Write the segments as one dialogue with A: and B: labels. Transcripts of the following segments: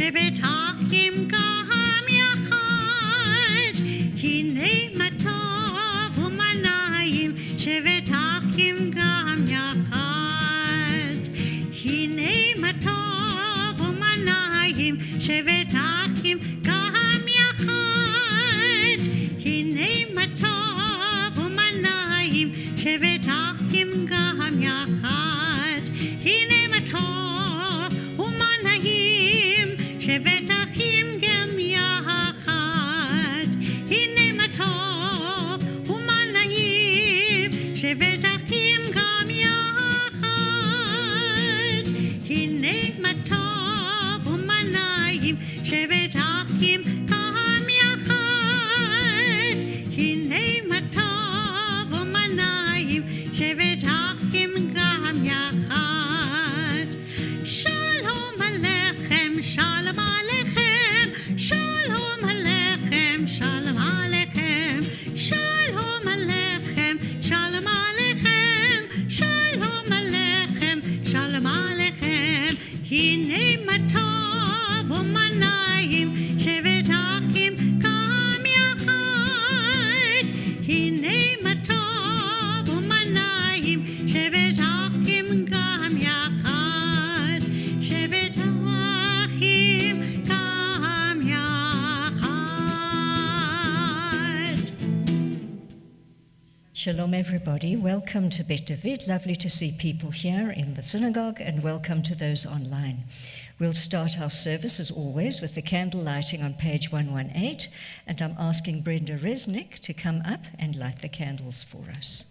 A: שבת אחים גם יחד, הנה מה טוב ומה נעים, שבת אחים גם יחד, הנה מה טוב ומה נעים, שבת אחים גם יחד, הנה מה טוב ומה נעים, שבת אחים גם יחד, הנה מה טוב ומה נעים, שבת אחים גם יחד, הנה מה טוב ומה נעים, שבת אחים גם יחד, הנה מה טוב ומה נעים, שבת אחים גם יחד, הנה מה טוב ומה נעים, שבת אחים גם יחד. שלום עליכם, שלום עליכם, שלום עליכם, שלום עליכם, שלום עליכם, שלום עליכם, שלום עליכם, שלום עליכם, הנה מה טוב ומה נעים, שבת אחים גם יחד, הנה מה טוב ומה נעים, שבת אחים גם יחד, שבת אחים גם יחד.
B: Shalom everybody, welcome to Bet David. Lovely to see people here in the synagogue, and welcome to those online. We'll start our service as always with the candle lighting on page 118, and I'm asking Brenda Resnick to come up and light the candles for us.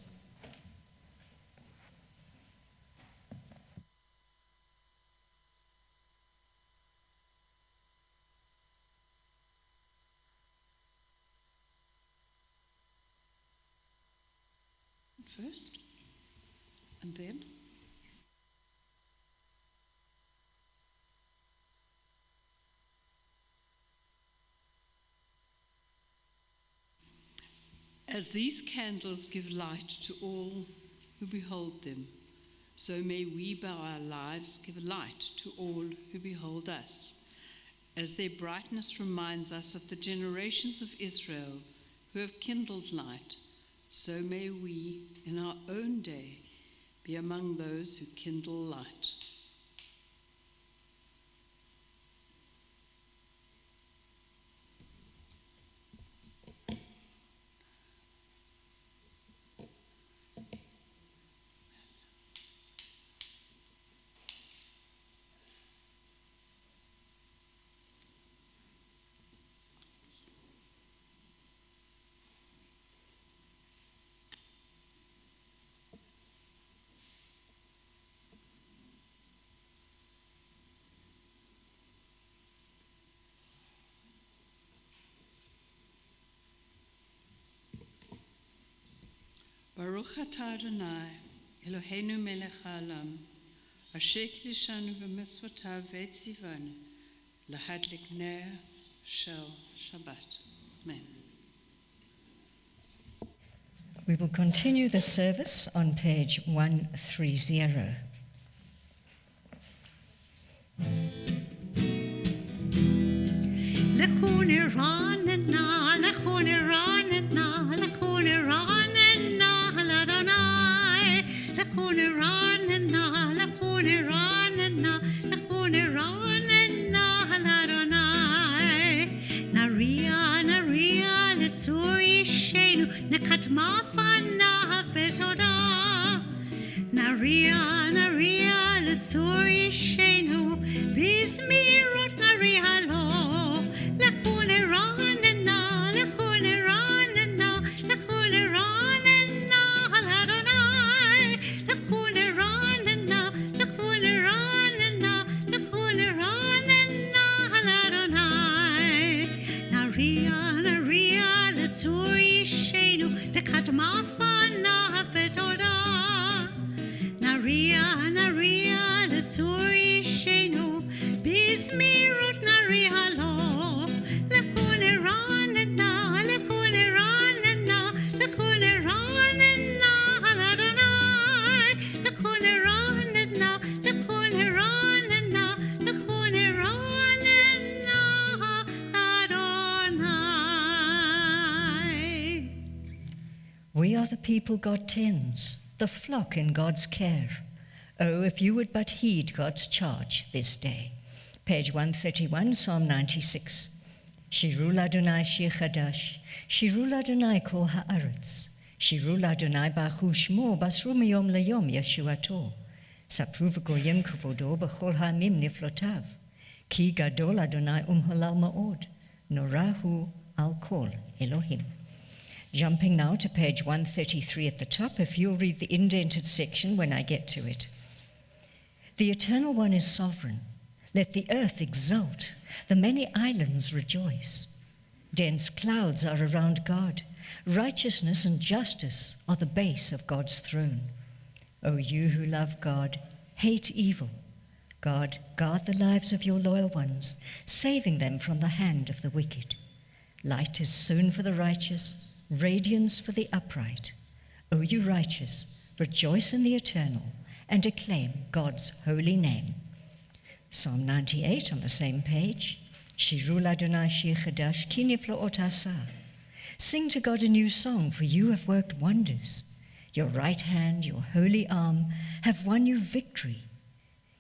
C: First, and then as these candles give light to all who behold them, so may we by our lives give light to all who behold us, as their brightness reminds us of the generations of Israel who have kindled light. So may we, in our own day, be among those who kindle light. Baruch atah Adonai, Eloheinu melech haolam, asher kiddushanu b'mitzvotav v'etzivanu, lahadlik ner shel Shabbat. Amen.
B: We will continue the service on page 130.
A: לכו נרננה, לכו נרננה, לכו נרננה לאדוני, לכו נרננה, לכו נרננה, לכו נרננה לאדוני. נריע, נריע לצור אישנו, נקדמה פניו בתודה. נריע, נריע לצור אישנו, בזמירות נריע לו. לכו נרננה, לכו נרננה, לכו נרננה
B: people God tends, the flock in God's care. Oh, if you would but heed God's charge this day. Page 131, Psalm 96. Shiru l'Adonai shir chadash, shiru l'Adonai kol ha'aretz, shiru l'Adonai baruch shmo, basru miyom leyom yeshuato, sapru v'goyim kavodo b'chol ha'amim niflotav, ki gadol Adonai halal ma'od, norahu al kol Elohim. Jumping now to page 133 at the top, if you'll read the indented section when I get to it. The Eternal One is sovereign. Let the earth exult, the many islands rejoice. Dense clouds are around God. Righteousness and justice are the base of God's throne. O you who love God, hate evil. God, guard the lives of your loyal ones, saving them from the hand of the wicked. Light is sown for the righteous, radiance for the upright. O you righteous, rejoice in the eternal and acclaim God's holy name. Psalm 98 on the same page. Shiru l'Adonai shir chadash ki nifla'ot asa. Sing to God a new song, for you have worked wonders. Your right hand, your holy arm have won you victory.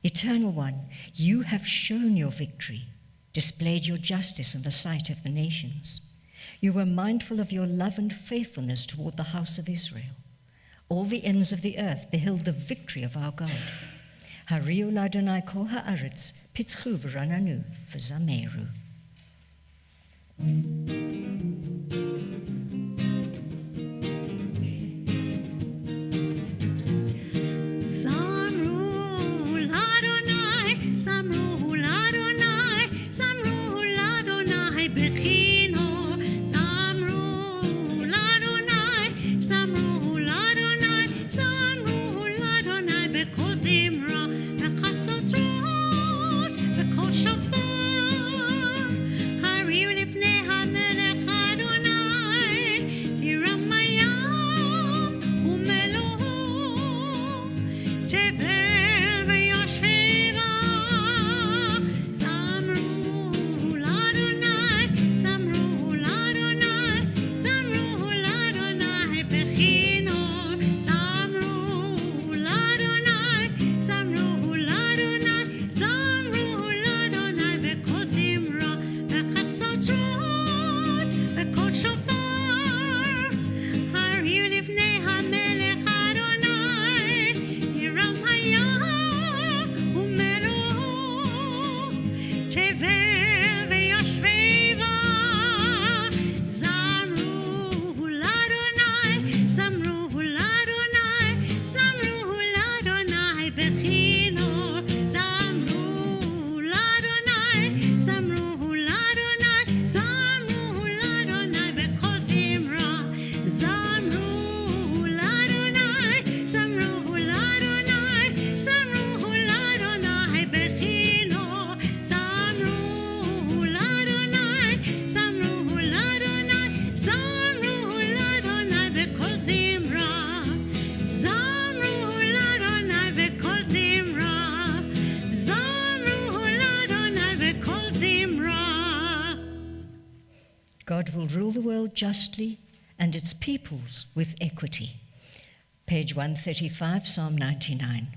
B: Eternal One, you have shown your victory, displayed your justice in the sight of the nations. You were mindful of your love and faithfulness toward the house of Israel. All the ends of the earth beheld the victory of our God. Hariu l'Adonai kol ha'aretz, pitzchu v'rananu v'zameru.
A: Samru l'Adonai, Samru l'Adonai, Samru l'Adonai bechino. Samru l'Adonai, Samru l'Adonai, Samru l'Adonai bekol zimra, bechassotzot, bekol shofar. Hariu lifnei hamelech Adonai, Yiramayam umeloho, tevel v'yoshveva. Samru l'Adonai, Samru l'Adonai, Samru l'Adonai bechino. Samru l'Adonai, Samru l'Adonai, Samru l'Adonai bekol zimra, bechassotzot, bekol shofar. Hariu lifnei hamelech Adonai, Yiramayam umeloho, tevel v'yoshveva. Samru l'Adonai, Samru l'Adonai, Samru l'Adonai bechino. Samru l'Adonai, Samru l'Adonai, Samru l'Adonai bekol zimra. Samru l'Adonai, Samru l'Adonai, Samru l'Adonai bechino. Samru l'Adonai, Samru l'Adonai, Samru l'Adonai bekol zimra. Samru l'Adonai bekol zimra. Samru l'Adonai bekol zimra.
B: God will rule the world justly and its peoples with equity. Page 135, Psalm 99.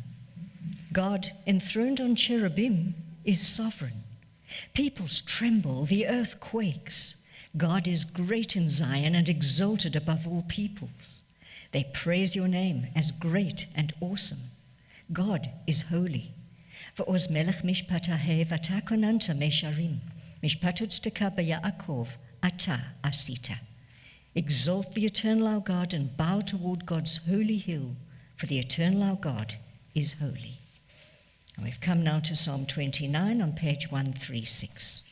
B: God, enthroned on cherubim, is sovereign. Peoples tremble, the earth quakes. God is great in Zion and exalted above all peoples. They praise your name as great and awesome. God is holy. V'oz melech mishpatahe v'ata konanta mesharim, mishpatot tzedakah b'Yaakov ata asita. Exalt the eternal our God and bow toward God's holy hill, for the eternal our God is holy. And we've come now to Psalm 29 on page 136.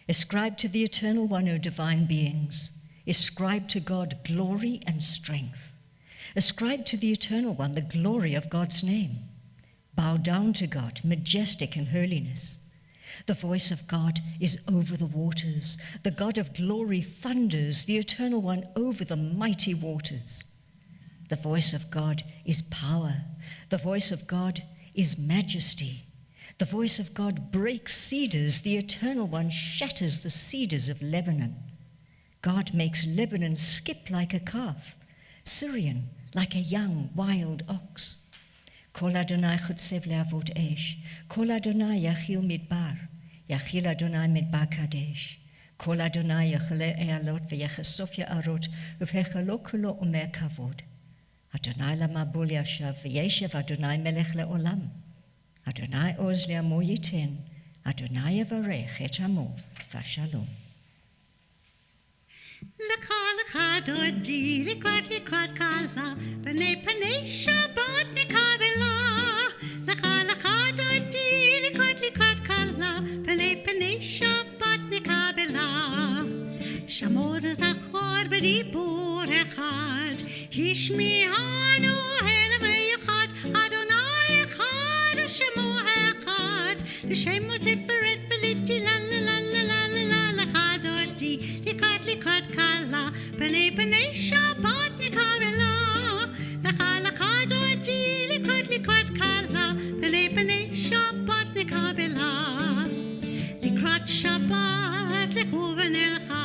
B: Ascribe to the Eternal One, O divine beings. Ascribe to God glory and strength. Ascribe to the Eternal One the glory of God's name. Bow down to God, majestic in holiness. The voice of God is over the waters. The God of glory thunders, the Eternal One over the mighty waters. The voice of God is power. The voice of God is majesty. The voice of God breaks cedars. The Eternal One shatters the cedars of Lebanon. God makes Lebanon skip like a calf. Syrian, like a young wild ox. Kol Adonai chutzev leavot esh. Kol Adonai yachil midbar. Yachil Adonai midbar kadesh. Kol Adonai yachile ealot v'yechasof ya'arot v'hechalo kulo omer kavod. Adonai lamabul yashav v'yeshev Adonai melech le'olam. Adonai oz le'amo yiten. Adonai yavarech et amo v'shalom.
A: Lecha dodi likrat kala B'nei Shabbat nekabela. Lecha dodi likrat kala B'nei Shabbat nekabela. Shamor zachor b'dibur echad Hishmi'anu hena v'yachad Adonai echad Shemo echad L'shemo tiferet v'liti la la la la la la la Lecha dodi likrat kala B'nei Shabbat nekabela. Lecha dodi likrat kala B'nei Shabbat nekabela. Likrat Shabbat lechuven elcha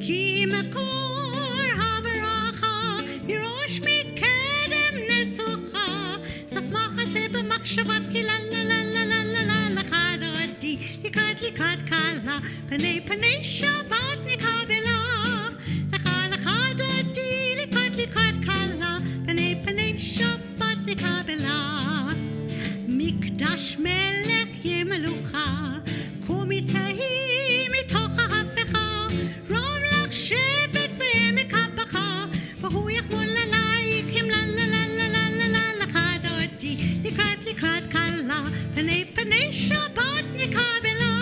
A: Ki makor habaracha Yirosh mikedem nesucha Sof machaseh b'machshavat Ki la la la la la la la Lecha dodi likrat kala B'nei Shabbat nekabela. Lecha dodi likrat kala B'nei Shabbat nekabela. Mikdash melech yemelucha Kumitzahi mitoch ha'hafecha Rov lach shevet ve'emek ha'bacha V'hu yachmol alaychim la la la la la la la Lecha dodi likrat kala B'nei Shabbat nekabela.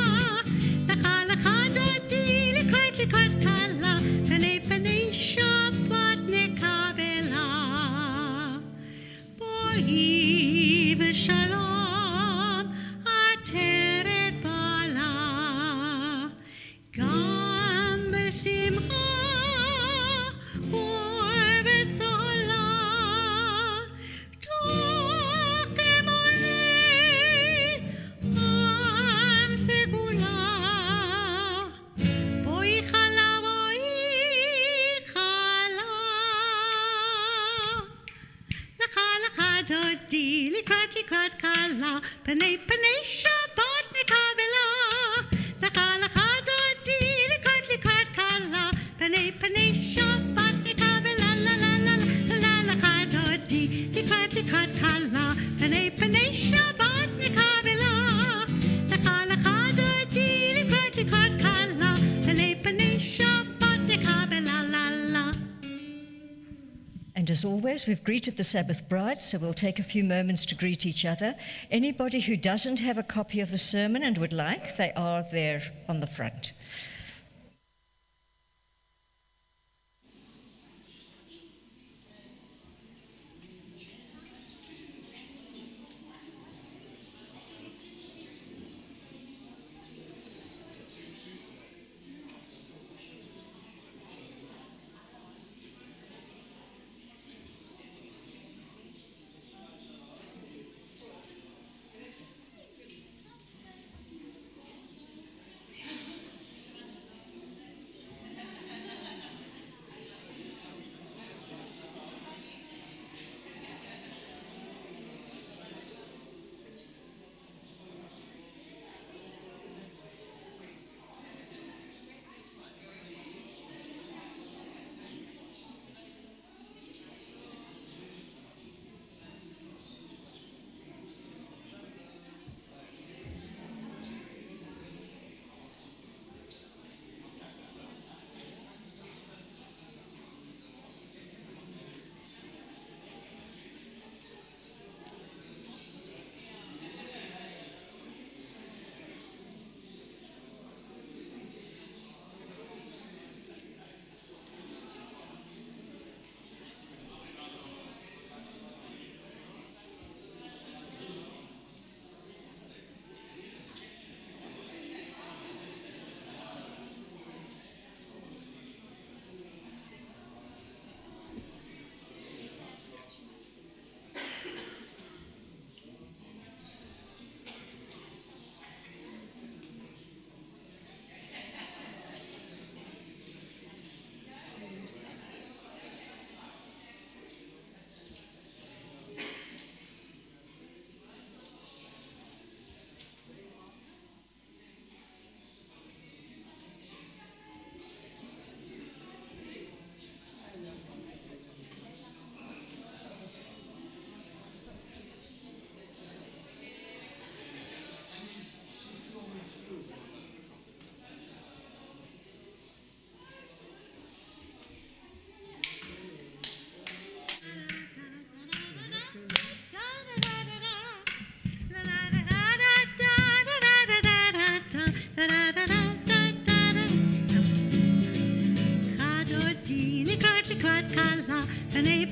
A: Lecha dodi likrat kala B'nei Shabbat nekabela. Boi v'shalom ateret bala Gam b'simcha ובסולה תוכמוני עם סגולה בואי חלה לך דודי לקראת קלה פני שבת נקבלה לך דודי לקראת קלה פני שבת נקבלה לך דודי לקראת קלה פני שבת נקבלה לך דודי לקראת קלה פני שבת נקבלה
B: And as always, we've greeted the Sabbath bride, so we'll take a few moments to greet each other. Anybody who doesn't have a copy of the sermon and would like, they are there on the front.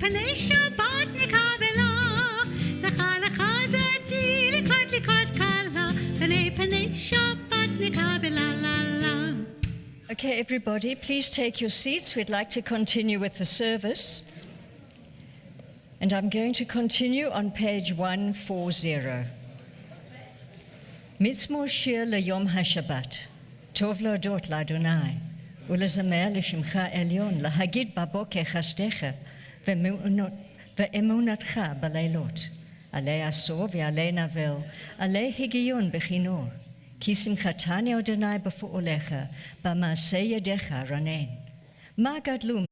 A: פני שבת נקבלה. לך לך דודי לקראת קלה, פני שבת נקבלה לה לה.
B: Okay, everybody, please take your seats. We'd like to continue with the service. And I'm going to continue on page 140. Mitzmor shir leyom hashabbat, tov להודות לאדוני, ולזמר לשמך עליון, להגיד בבוקר חסדך ואמונתך בלילות, עלי עשור ועלי נבל, עלי הגיון בכינור, כי שמחתני אדוני בפועלך, במעשה ידיך רנן. מה גדלו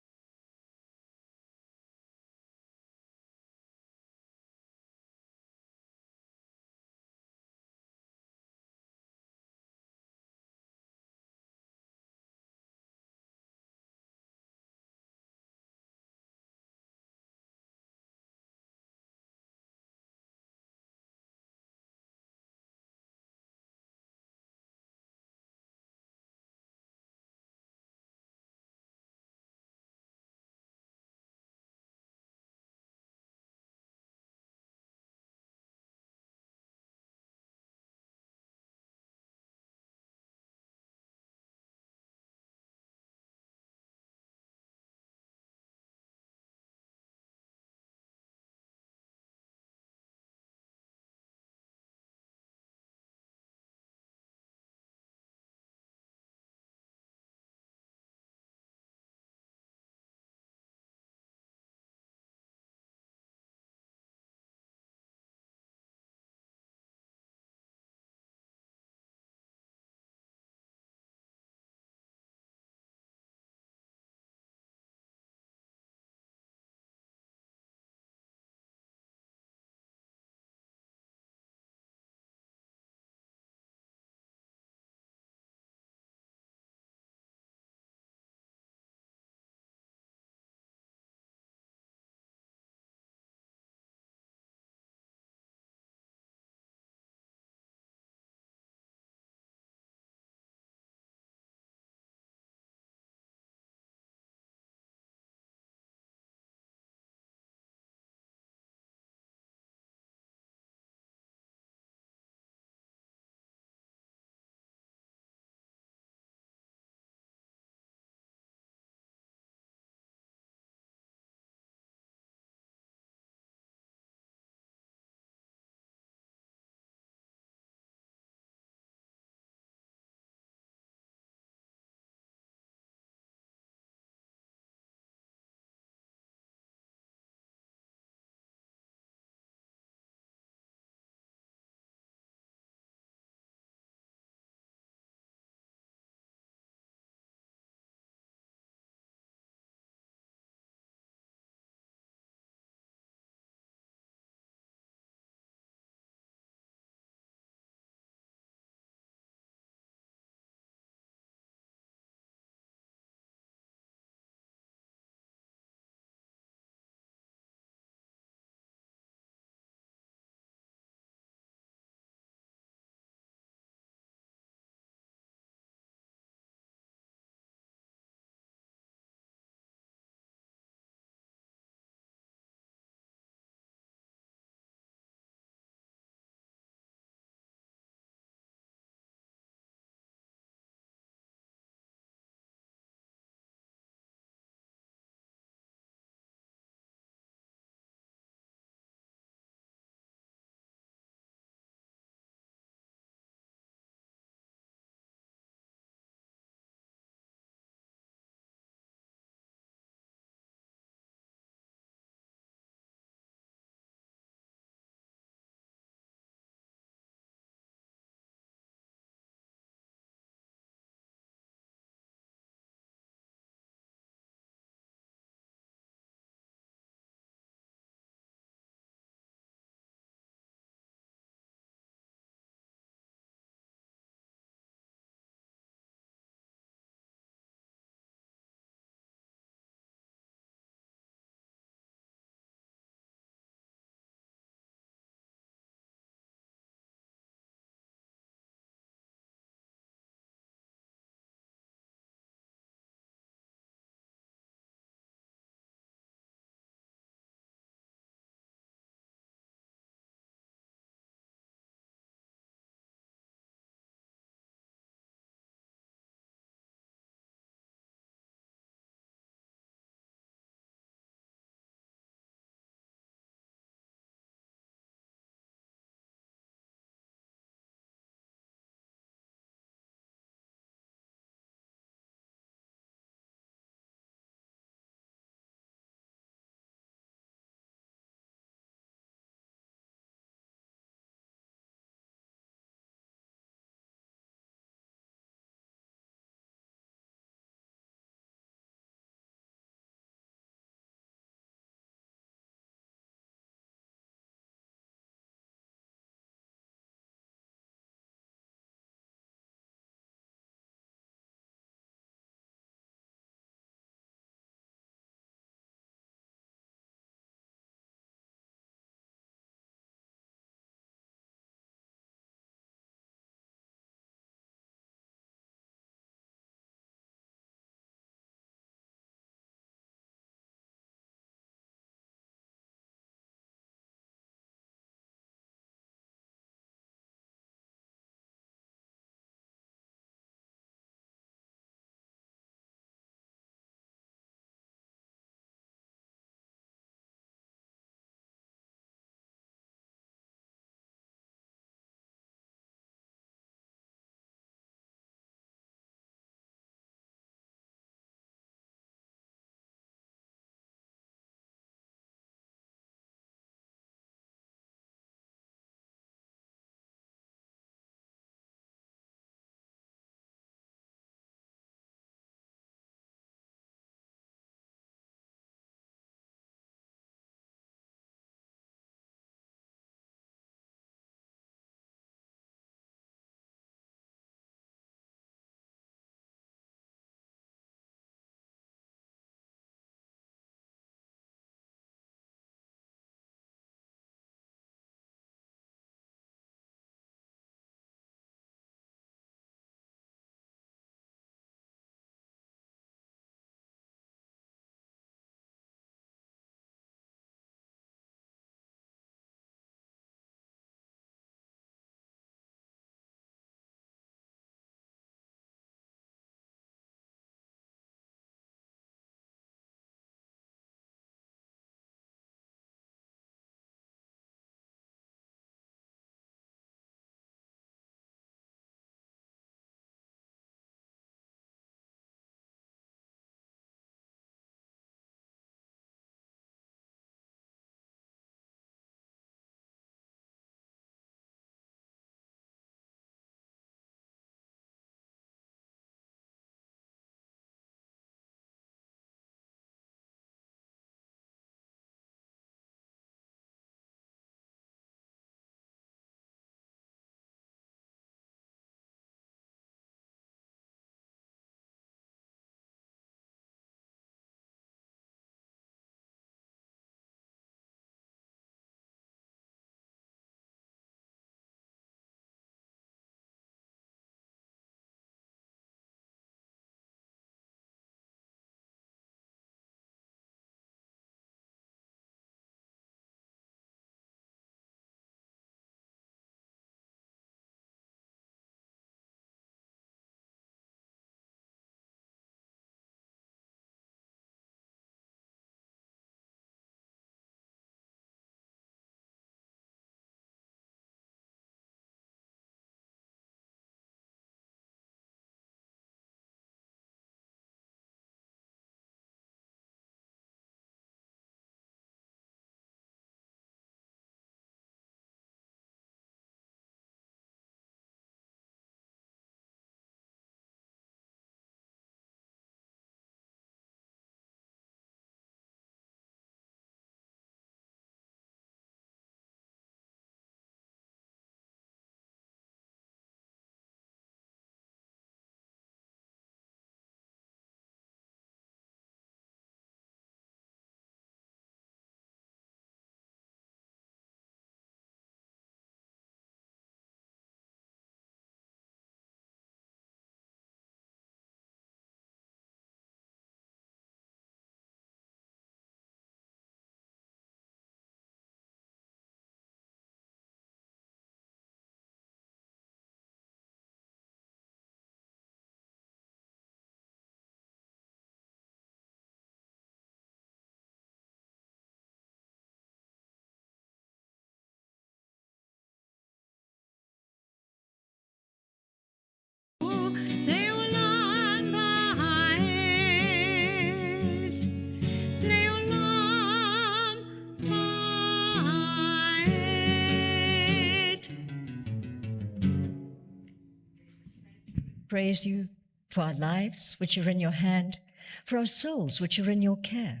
B: praise you for our lives, which are in your hand, for our souls, which are in your care,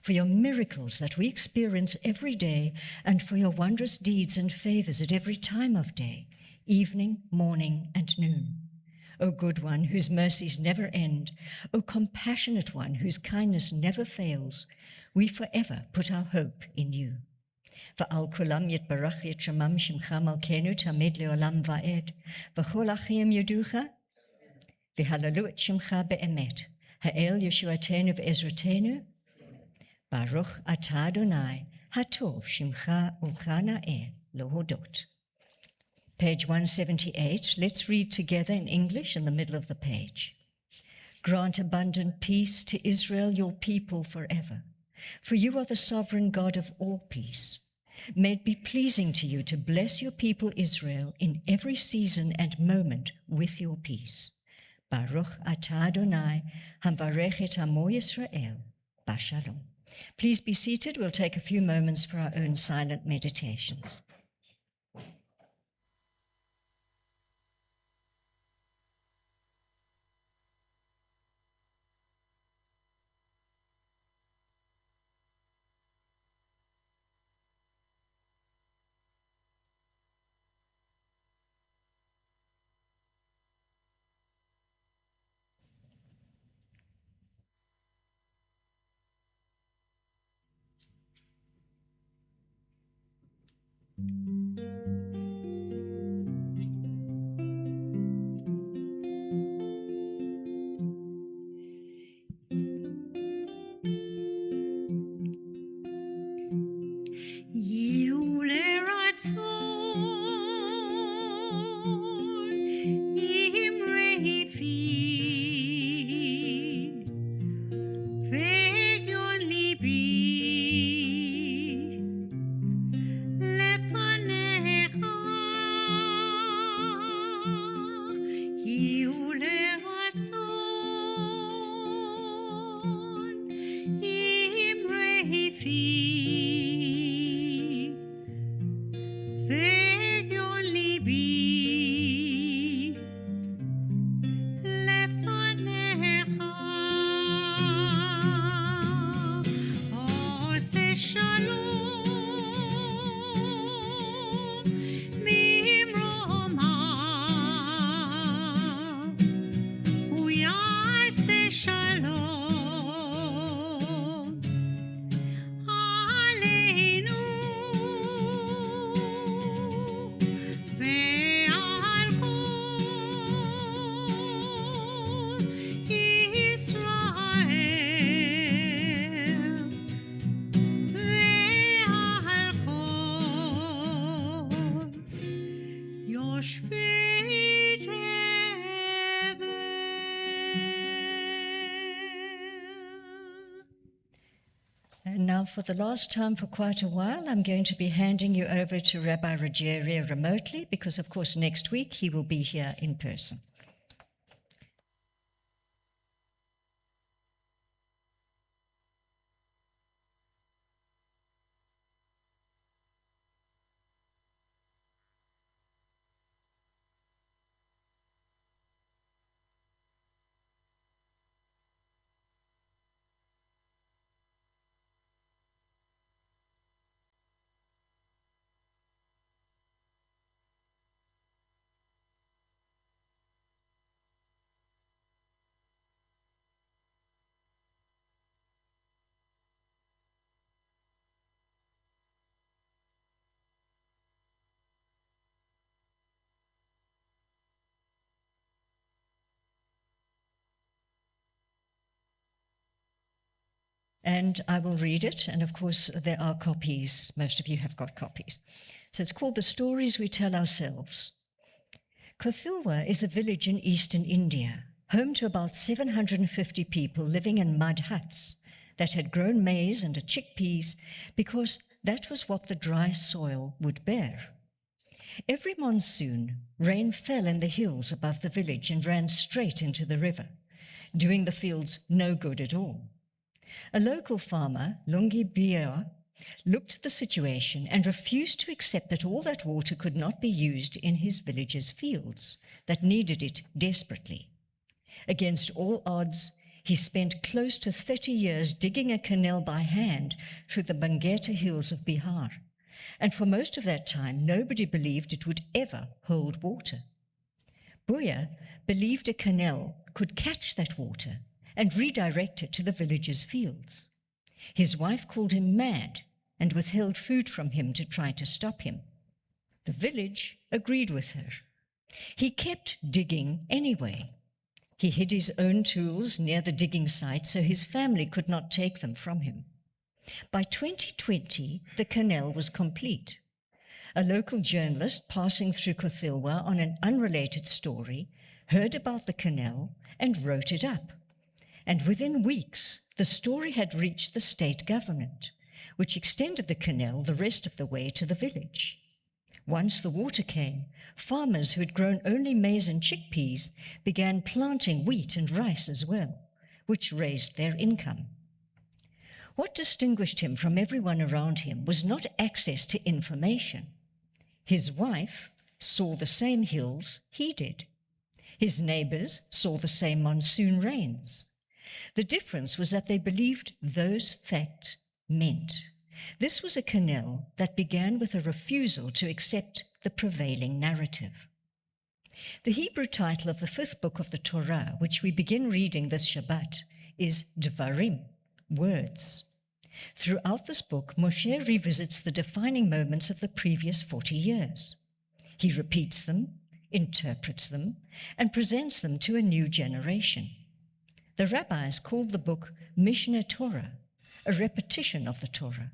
B: for your miracles that we experience every day, and for your wondrous deeds and favors at every time of day, evening, morning, and noon. O good one, whose mercies never end, O compassionate one, whose kindness never fails, we forever put our hope in you. V'al kulam yitbarach yitshemam shimcha malkeinu tamid leolam va'ed, v'chol achim yeducha, v'halalu et shimcha be'emet, ha'el Yeshuatenu v'ezratenu, Baruch atah Adonai, hatov shimcha ulchana'eh lohodot. Page 178, let's read together in English in the middle of the page. Grant abundant peace to Israel, your people forever, for you are the sovereign God of all peace. May it be pleasing to you to bless your people Israel in every season and moment with your peace. Baruch atah Adonai, hamvarech et amo Yisrael, bashalom. Please be seated. We'll take a few moments for our own silent meditations. And now for the last time for quite a while, I'm going to be handing you over to Rabbi Ruggieri remotely because, of course, next week he will be here in person. And I will read it, and of course there are copies. Most of you have got copies. So it's called The Stories We Tell Ourselves. Kothilwa is a village in eastern India, home to about 750 people living in mud huts that had grown maize and chickpeas because that was what the dry soil would bear. Every monsoon, rain fell in the hills above the village and ran straight into the river, doing the fields no good at all. A local farmer, Lungi Bia, looked at the situation and refused to accept that all that water could not be used in his village's fields that needed it desperately. Against all odds, he spent close to 30 years digging a canal by hand through the Bangerta hills of Bihar, and for most of that time nobody believed it would ever hold water. Buya believed a canal could catch that water and redirect it to the village's fields. His wife called him mad and withheld food from him to try to stop him. The village agreed with her. He kept digging anyway. He hid his own tools near the digging site so his family could not take them from him. By 2020, the canal was complete. A local journalist passing through Kothilwa on an unrelated story heard about the canal and wrote it up. And within weeks, the story had reached the state government, which extended the canal the rest of the way to the village. Once the water came, farmers who had grown only maize and chickpeas began planting wheat and rice as well, which raised their income. What distinguished him from everyone around him was not access to information. His wife saw the same hills he did. His neighbors saw the same monsoon rains. The difference was that they believed those facts meant. This was a canal that began with a refusal to accept the prevailing narrative. The Hebrew title of the 5th book of the Torah, which we begin reading this Shabbat, is Devarim, words. Throughout this book, Moshe revisits the defining moments of the previous 40 years. He repeats them, interprets them, and presents them to a new generation. The rabbis called the book Mishneh Torah, a repetition of the Torah.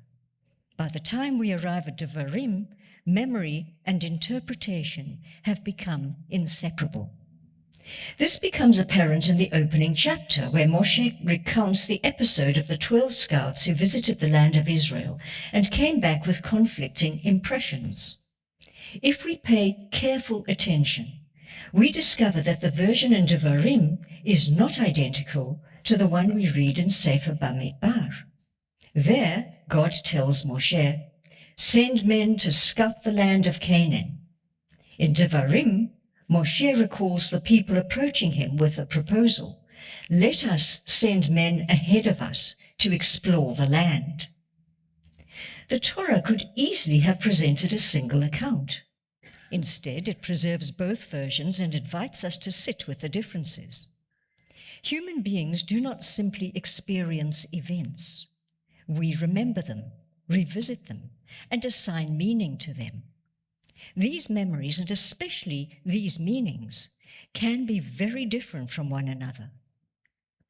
B: By the time we arrive at Devarim, memory and interpretation have become inseparable. This becomes apparent in the opening chapter, where Moshe recounts the episode of the 12 scouts who visited the land of Israel and came back with conflicting impressions. If we pay careful attention, we discover that the version in Devarim is not identical to the one we read in Sefer Bar-Mitzvah. There, God tells Moshe, "Send men to scout the land of Canaan." In Devarim, Moshe recalls the people approaching him with a proposal, "Let us send men ahead of us to explore the land." The Torah could easily have presented a single account. Instead, it preserves both versions and invites us to sit with the differences. Human beings do not simply experience events. We remember them, revisit them, and assign meaning to them. These memories, and especially these meanings, can be very different from one another.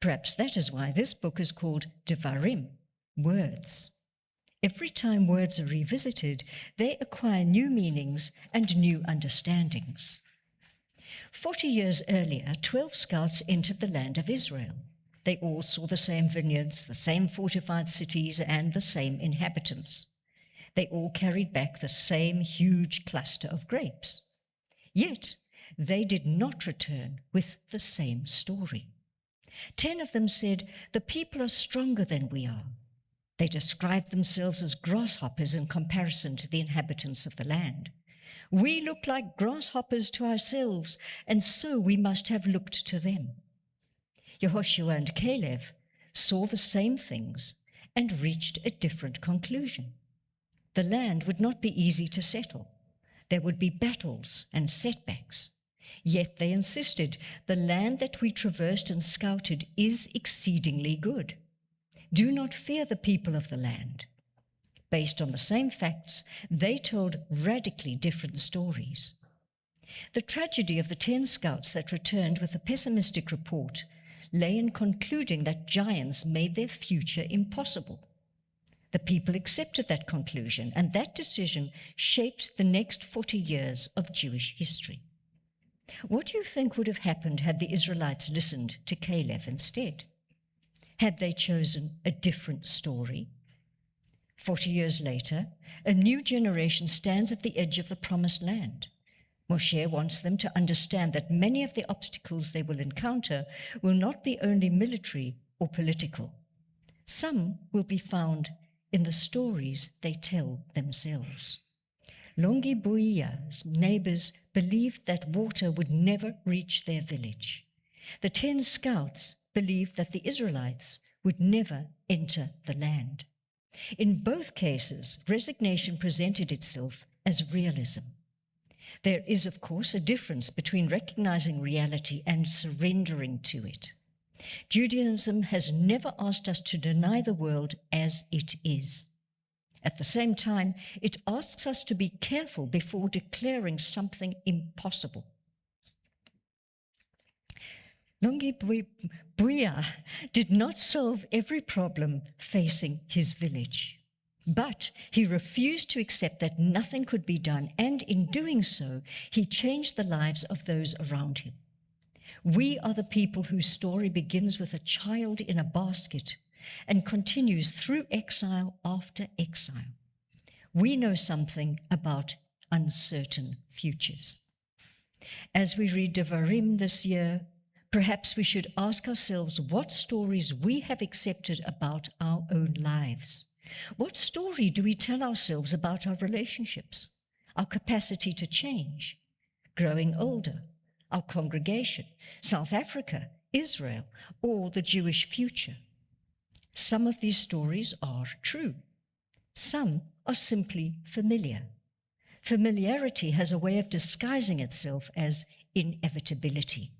B: Perhaps that is why this book is called Devarim, words. Every time words are revisited, they acquire new meanings and new understandings. 40 years earlier, 12 scouts entered the land of Israel. They all saw the same vineyards, the same fortified cities, and the same inhabitants. They all carried back the same huge cluster of grapes. Yet, they did not return with the same story. 10 of them said, "The people are stronger than we are." They described themselves as grasshoppers in comparison to the inhabitants of the land. "We look like grasshoppers to ourselves, and so we must have looked to them." Yehoshua and Caleb saw the same things and reached a different conclusion. The land would not be easy to settle. There would be battles and setbacks. Yet they insisted, "The land that we traversed and scouted is exceedingly good. Do not fear the people of the land." Based on the same facts, they told radically different stories. The tragedy of the 10 scouts that returned with a pessimistic report lay in concluding that giants made their future impossible. The people accepted that conclusion, and that decision shaped the next 40 years of Jewish history. What do you think would have happened had the Israelites listened to Caleb instead? Had they chosen a different story? 40 years later, a new generation stands at the edge of the promised land. Moshe wants them to understand that many of the obstacles they will encounter will not be only military or political. Some will be found in the stories they tell themselves. Longibuia's neighbors believed that water would never reach their village. The 10 scouts believed that the Israelites would never enter the land. In both cases, resignation presented itself as realism. There is, of course, a difference between recognizing reality and surrendering to it. Judaism has never asked us to deny the world as it is. At the same time, it asks us to be careful before declaring something impossible. Longibuia did not solve every problem facing his village, but he refused to accept that nothing could be done, and in doing so, he changed the lives of those around him. We are the people whose story begins with a child in a basket and continues through exile after exile. We know something about uncertain futures. As we read Devarim this year, perhaps we should ask ourselves what stories we have accepted about our own lives. What story do we tell ourselves about our relationships, our capacity to change, growing older, our congregation, South Africa, Israel, or the Jewish future? Some of these stories are true. Some are simply familiar. Familiarity has a way of disguising itself as inevitability.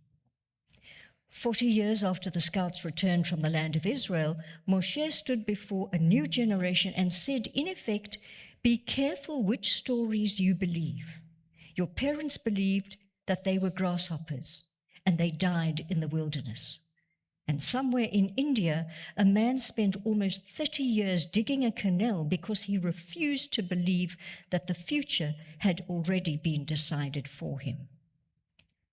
B: 40 years after the scouts returned from the land of Israel, Moshe stood before a new generation and said, in effect, be careful which stories you believe. Your parents believed that they were grasshoppers and they died in the wilderness. And somewhere in India, a man spent almost 30 years digging a canal because he refused to believe that the future had already been decided for him.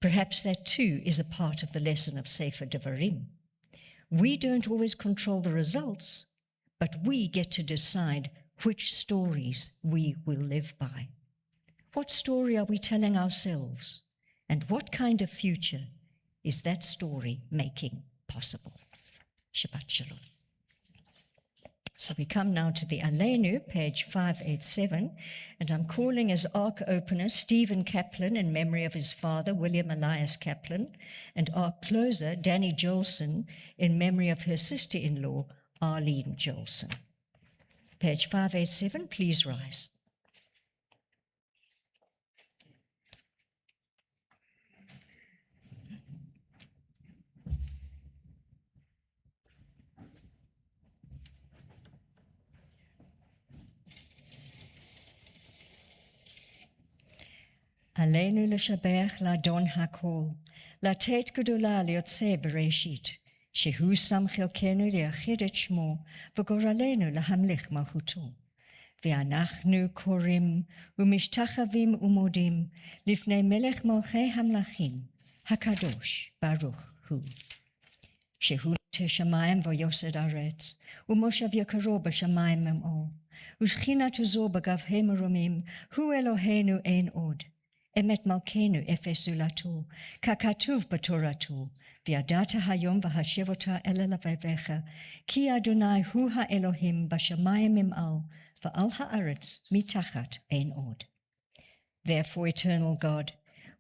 B: Perhaps that too is a part of the lesson of Sefer Devarim. We don't always control the results, but we get to decide which stories we will live by. What story are we telling ourselves? And what kind of future is that story making possible? Shabbat Shalom. So we come now to the Aleinu, page 587, and I'm calling as ark opener Stephen Kaplan in memory of his father, William Elias Kaplan, and ark closer Danny Jolson in memory of her sister-in-law, Arlene Jolson. Page 587, please rise. עלינו לשבח לאדון הכל, לתת גדולה ליוצא בראשית, שהוא שם חלקנו לייחד את שמו, וגורלנו להמליך מלכותו. ואנחנו קוראים ומשתחווים ומודים לפני מלך מלכי המלכים, הקדוש ברוך הוא. שהוא נטה שמיים ויוסד ארץ, ומושב יקרו בשמיים ממעול, ושכינתו זו בגבהי מרומים, הוא אלוהינו אין עוד. אמת מלכנו אפס זולתו, ככתוב בתורתו, וידעת היום והשב אותה אל לבביך, כי אדוני הוא האלוהים בשמיים ממעל, ועל הארץ מתחת אין עוד. Therefore, eternal God,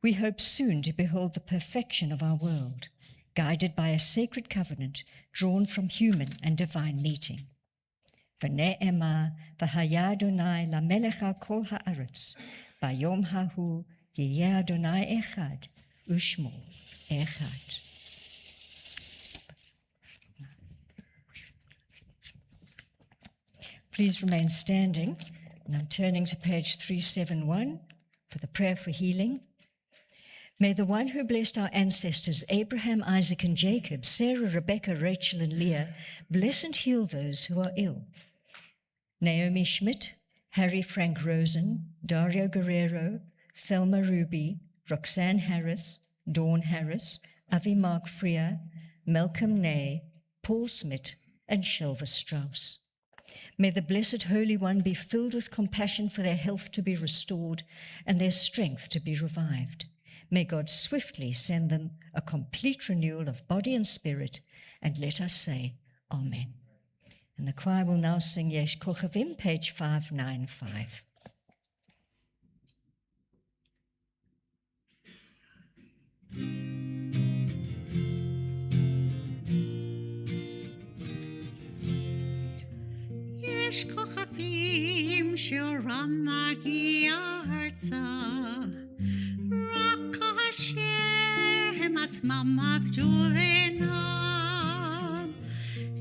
B: we hope soon to behold the perfection of our world, guided by a sacred covenant drawn from human and divine meeting. ונאמר, והיה אדוני למלך על כל הארץ, ביום ההוא יהיה אדוני אחד, ושמו אחד. Please remain standing, and I'm turning to page 371 for the prayer for healing. May the one who blessed our ancestors, Abraham, Isaac, and Jacob, Sarah, Rebecca, Rachel, and Leah, bless and heal those who are ill. Naomi Schmidt, Harry Frank Rosen, Dario Guerrero, Thelma Ruby, Roxanne Harris, Dawn Harris, Avi Mark Freer, Malcolm Ney, Paul Smith, and Shelva Strauss. May the Blessed Holy One be filled with compassion for their health to be restored and their strength to be revived. May God swiftly send them a complete renewal of body and spirit, and let us say, Amen. And the choir will now sing Yesh Kochavim, page 595.
A: יש כוכבים שאורם מגיע ארצה, רק כאשר הם עצמם עבדו עינם.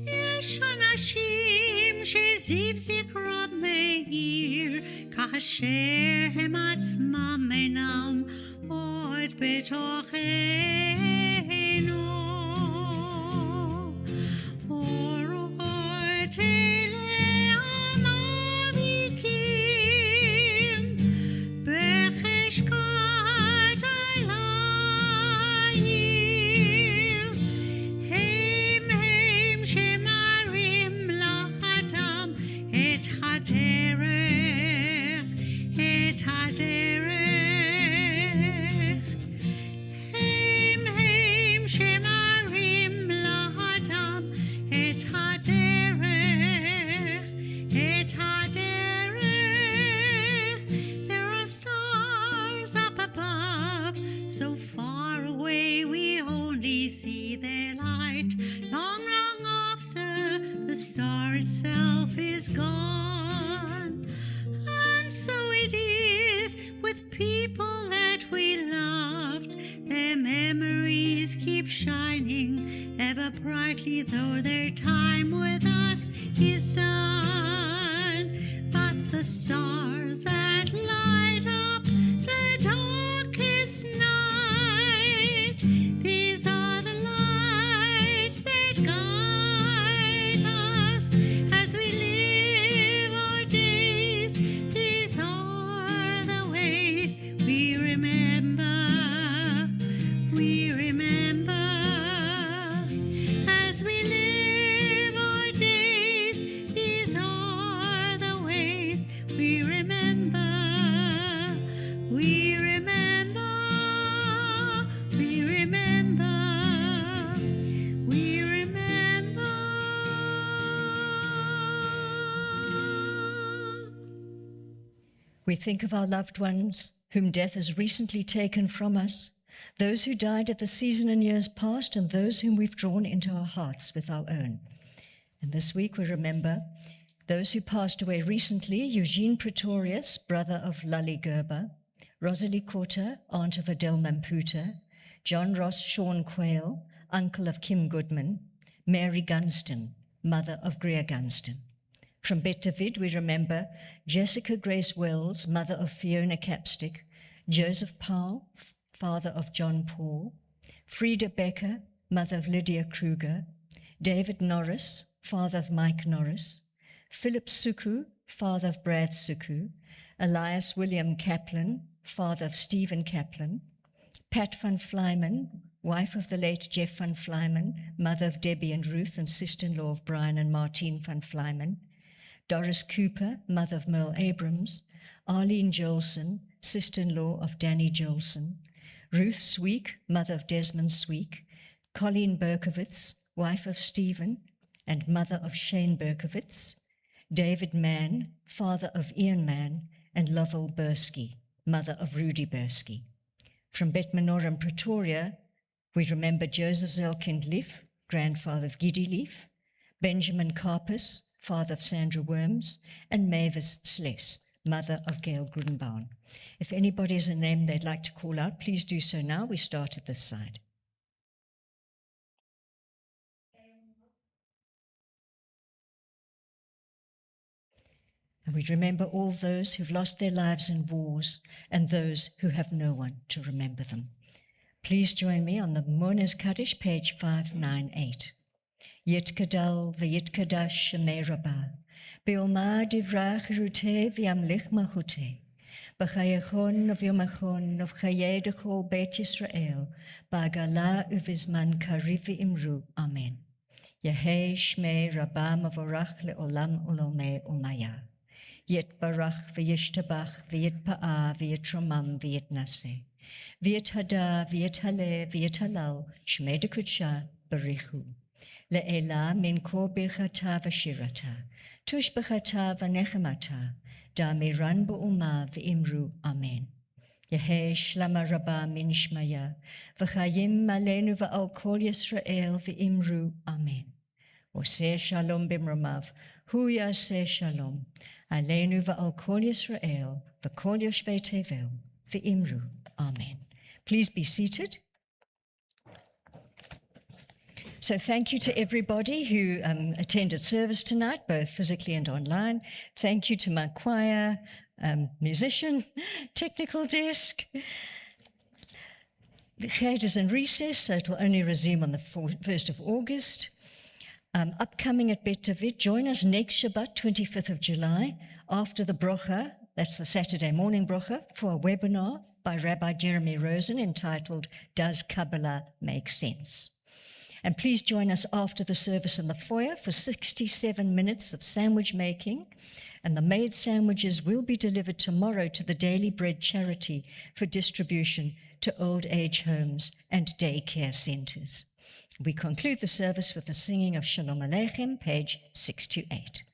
A: יש אנשים שזיו זכרם מאיר, כאשר הם עצמם אינם עוד בתוכנו. אורות אלה המביקים בחשכת הליל, הם שמראים לאדם את הדרך, את הדרך. הם שמראים לאדם את הדרך, את הדרך. There are stars up above, so far away we only see their light, long, long after the star itself is gone. And so it is with people that we loved. Their memories keep shining ever brightly, though their time with us is done. But the stars that light up the darkest night, these are the lights that guide us as we live our days. These are the ways we remember, we remember. As we live our days, these are the ways we remember, we remember, we remember, we remember.
B: We think of our loved ones whom death has recently taken from us, those who died at the season in years past, and those whom we've drawn into our hearts with our own. And this week we remember those who passed away recently: Eugene Pretorius, brother of Lally Gerber; Rosalie Cotter, aunt of Adele Mamputa; John Ross Sean Quayle, uncle of Kim Goodman; Mary Gunston, mother of Greer Gunston. From Bet David we remember Jessica Grace Wells, mother of Fiona Capstick; Joseph Powell, father of John Paul; Frida Becker, mother of Lydia Kruger; David Norris, father of Mike Norris; Philip Suku, father of Brad Suku; Elias William Kaplan, father of Stephen Kaplan; Pat van Flyman, wife of the late Jeff van Flyman, mother of Debbie and Ruth and sister-in-law of Brian and Martine van Flyman; Doris Cooper, mother of Merle Abrams; Arlene Jolson, sister-in-law of Danny Jolson; Ruth Sweek, mother of Desmond Sweek; Colleen Berkowitz, wife of Stephen and mother of Shane Berkowitz; David Mann, father of Ian Mann, and Lovell Bursky, mother of Rudy Bursky. From Bet Menorah, Pretoria, we remember Joseph Zelkind Leaf, grandfather of Giddy Leaf; Benjamin Karpus, father of Sandra Worms; and Mavis Sless, mother of Gail Grudenbaum. If anybody has a name they'd like to call out, please do so now. We start at this side. And we remember all those who've lost their lives in wars and those who have no one to remember them. Please join me on the Mourner's Kaddish, page 598. Yitkadal v'yitkadash shemei rabbah, be'oma divrach ruteh v'yamlich malchuteh, b'chayachon v'yomachon v'chayei dechol Beit Yisrael, ba'agala uvizman kariv v'imru. Amen. Yehei shmei rabbah mavorach le'olam olomei umaya. Yitbarach v'yishtabach v'yitpa'ah v'yitromam v'yitnaseh, v'yithada v'yithale v'yithalal shmei dekudsha barichu. Le'ela min kol birchata v'shirata, tush b'chata v'nechemata, da'amiran b'uma v'imru amen. Yehi shlama rabba min shmaya, v'chayim malenu v'al kol Yisrael v'imru amen. Oseh shalom b'mramav, hu yaseh shalom, aleinu v'al kol Yisrael, v'kol yoshvei tevel, v'imru amen. Please be seated. So thank you to everybody who attended service tonight, both physically and online. Thank you to my choir, musician, technical desk. The Ched is in recess, so it will only resume on the 1st of August. Upcoming at Bet David, join us next Shabbat, 25th of July, after the brocha, that's the Saturday morning brocha, for a webinar by Rabbi Jeremy Rosen entitled, Does Kabbalah Make Sense? And please join us after the service in the foyer for 67 minutes of sandwich making. And the made sandwiches will be delivered tomorrow to the Daily Bread charity for distribution to old age homes and daycare centers. We conclude the service with the singing of Shalom Aleichem, page 628.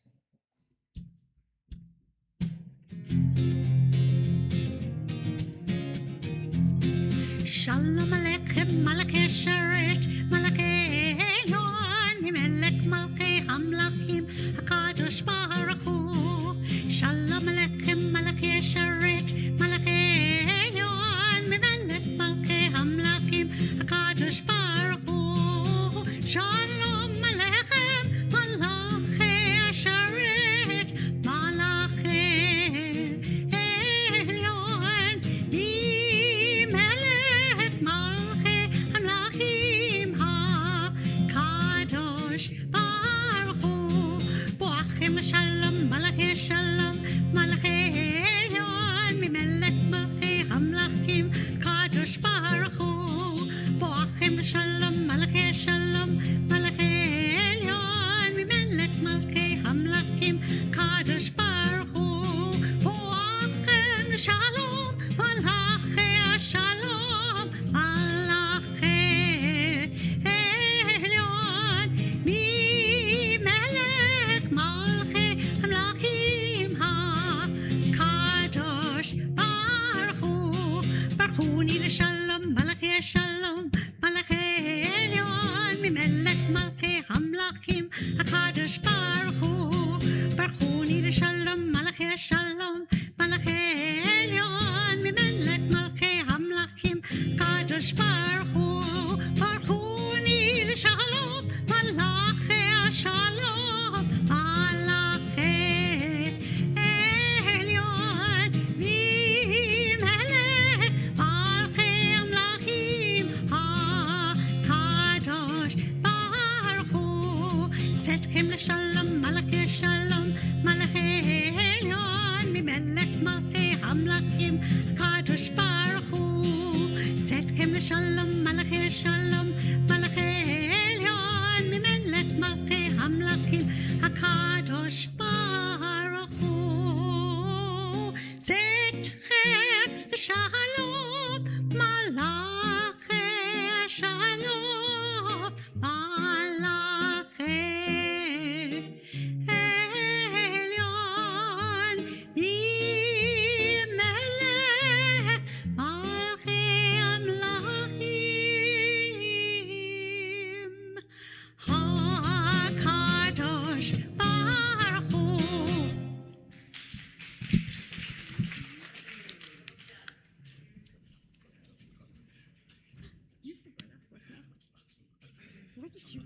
A: Shalom Aleichem, Malachei Sharet, Malachei Elyon, Mimelech Malchei Hamlachim, HaKadosh Baruch Hu. Shalom Aleichem, Malachei Sharet, Malachei Elyon, Mimelech Malchei Hamlachim, HaKadosh Baruch Hu. Shalom Aleichem, Malachei Sharet, Malachei Elyon, Mimelech Malchei Hamlachim, HaKadosh Baruch Hu. Boachim Shalom, Malachei Shalom, Malachei Elyon, Mimelech Malchei Hamlachim, HaKadosh Baruch Hu. Boachim Shalom, Malachei Shalom, Malachei Elyon, Mimelech Malchei Hamlachim, HaKadosh Baruch Hu. Boachim Shalom, Malachei Shalom, Malachei Elyon, Mimelech Malchei Hamlachim, HaKadosh Baruch Hu. Baruchuni l'shalom, Malachei Shalom, Malachei Elyon, Mimelech Malchei Hamlachim, HaKadosh Baruch Hu. Baruchuni l'shalom, Malachei Shalom, Malachei Elyon, Mimelech Malchei Hamlachim, HaKadosh Baruch Hu. Baruchuni l'shalom, Malachei Shalom, Malachei Elyon, Mimelech Malchei Hamlachim, HaKadosh Baruch Hu. Tzedkem l'shalom, Malachei Shalom, Malachei Elyon, Mimelech Malchei Hamlachim, HaKadosh Baruch Hu. Tzedkem l'shalom, Malachei Shalom, Malachei Elyon, Mimelech Malchei Hamlachim, HaKadosh Baruch Hu. Tzedkem l'shalom, Malachei Shalom, Malachei Elyon, Mimelech Malchei Hamlachim, HaKadosh Baruch Hu. What did you